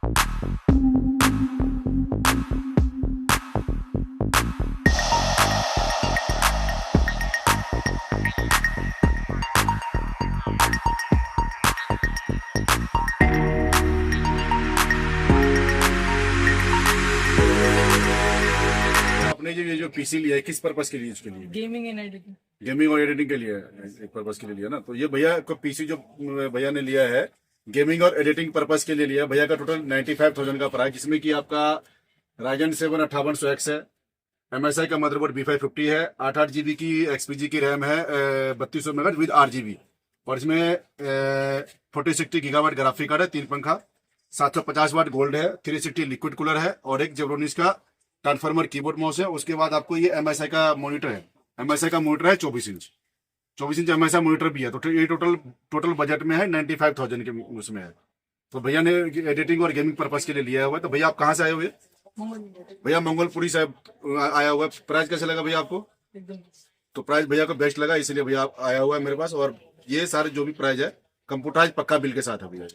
आपने जो ये जो पीसी लिया है किस पर्पस के लिए? इसके लिए गेमिंग एंड एडिटिंग। गेमिंग और एडिटिंग के लिए एक पर्पस के लिए लिया ना। तो ये भैया को पीसी जो भैया ने लिया है गेमिंग और एडिटिंग पर्पस के लिए लिया। भैया का टोटल 95,000 का प्राइस, जिसमें कि आपका राइजन 7 5800X है, MSI का मदरबोर्ड B550 है, 8 GB की XPG की रैम है, 3200 मेगाहर्ट्ज विद RGB, और इसमें 4060 गीगावाट ग्राफिक कार्ड है, 3 पंखा, 750 वाट गोल्ड है, 360 लिक्विड कूलर है, और एक जेब्रोनिक्स का ट्रांसफार्मर कीबोर्ड माउस है। उसके बाद आपको ये MSI का मॉनिटर है, MSI का मॉनिटर है 24 इंच, 24 इंच MSI मॉनिटर भी है। तो ये टोटल बजट में है 95,000 के उसमें है। तो भैया ने एडिटिंग और गेमिंग पर्पस के लिए लिया हुआ है। तो भैया आप कहाँ से आए हुए? भैया मंगलपुरी से आया हुआ है। प्राइस कैसे लगा भैया आपको? एकदम तो प्राइस भैया को बेस्ट लगा, इसलिए भैया आया हुआ है मेरे पास। और ये सारे जो भी प्राइस है कंप्यूटराइज पक्का बिल के साथ है भैया।